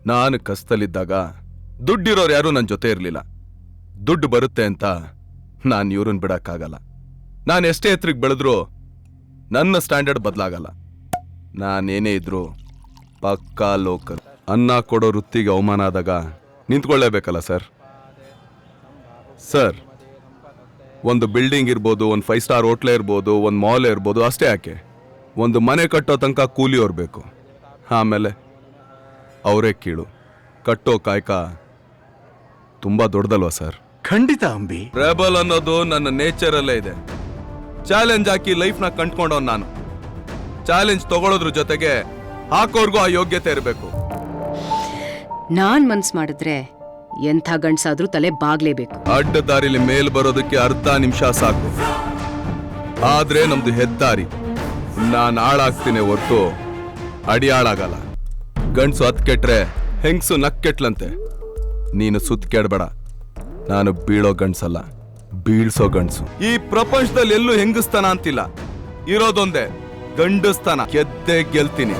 ನಾನು ಕಷ್ಟದಲ್ಲಿದ್ದಾಗ ದುಡ್ಡಿರೋರು ಯಾರೂ ನನ್ನ ಜೊತೆ ಇರಲಿಲ್ಲ. ದುಡ್ಡು ಬರುತ್ತೆ ಅಂತ ನಾನು ಇವ್ರನ್ನ ಬಿಡಕ್ಕಾಗಲ್ಲ. ನಾನು ಎಷ್ಟೇ ಎತ್ತರಕ್ಕೆ ಬೆಳೆದ್ರೂ ನನ್ನ ಸ್ಟ್ಯಾಂಡರ್ಡ್ ಬದಲಾಗಲ್ಲ. ನಾನೇನೇ ಇದ್ರು ಪಕ್ಕಾ ಲೋಕಲ್. ಅನ್ನ ಕೊಡೋ ವೃತ್ತಿಗೆ ಅವಮಾನ ಆದಾಗ ನಿಂತ್ಕೊಳ್ಳೇಬೇಕಲ್ಲ ಸರ್. ಸರ್, ಒಂದು ಬಿಲ್ಡಿಂಗ್ ಇರ್ಬೋದು, ಒಂದು 5 ಸ್ಟಾರ್ ಹೋಟ್ಲೇ ಇರ್ಬೋದು, ಒಂದು ಮಾಲ್ ಇರ್ಬೋದು, ಅಷ್ಟೇ ಯಾಕೆ ಒಂದು ಮನೆ ಕಟ್ಟೋ ತನಕ ಕೂಲಿಯವ್ರು ಬೇಕು. ಆಮೇಲೆ ಅವರೇ ಕೀಳು. ಕಟ್ಟೋ ಕಾಯಕ ತುಂಬಾ ದೊಡ್ಡದಲ್ವಾ ಸರ್? ಖಂಡಿತ ಅಂಬಿ. ರೆಬಲ್ ಅನ್ನೋದು ನನ್ನ ನೇಚರಲ್ಲೇ ಇದೆ. ಚಾಲೆಂಜ್ ಹಾಕಿ ಲೈಫ್ನ ಕಂಡ್ಕೊಂಡವ್ ನಾನು. ಚಾಲೆಂಜ್ ತಗೊಳ್ಳೋದ್ರ ಜೊತೆಗೆ ಹಾಕೋರ್ಗೂ ಆ ಯೋಗ್ಯತೆ ಇರಬೇಕು. ನಾನ್ ಮನ್ಸ್ ಮಾಡಿದ್ರೆ ಎಂಥ ಗಂಡ್ಸಾದ್ರೂ ತಲೆ ಬಾಗ್ಲೇಬೇಕು. ಅಡ್ಡ ದಾರಿಲಿ ಮೇಲ್ ಬರೋದಕ್ಕೆ ಅರ್ಧ ನಿಮಿಷ ಸಾಕು. ಆದ್ರೆ ನಮ್ದು ಹೆದ್ದಾರಿ. ನಾನು ಹಾಳಾಗ್ತೀನಿ ಹೊರ್ತು ಅಡಿ ಹಾಳಾಗಲ್ಲ. ಗಂಡ್ಸು ಹತ್ ಕೆಟ್ರೆ ಹೆಂಗ್ಸು ನಕ್ಕೆಟ್ಲಂತೆ. ನೀನು ಸುತ್ತ ಕೆಡಬೇಡ. ನಾನು ಬೀಳೋ ಗಂಡ್ಸಲ್ಲ, ಬೀಳ್ಸೋ ಗಂಡ್ಸು. ಈ ಪ್ರಪಂಚದಲ್ಲಿ ಎಲ್ಲೂ ಹೆಂಗಸ್ತಾನ ಅಂತಿಲ್ಲ, ಇರೋದೊಂದೇ ಗಂಡಸ್ತಾನ. ಗೆದ್ದೇ ಗೆಲ್ತೀನಿ.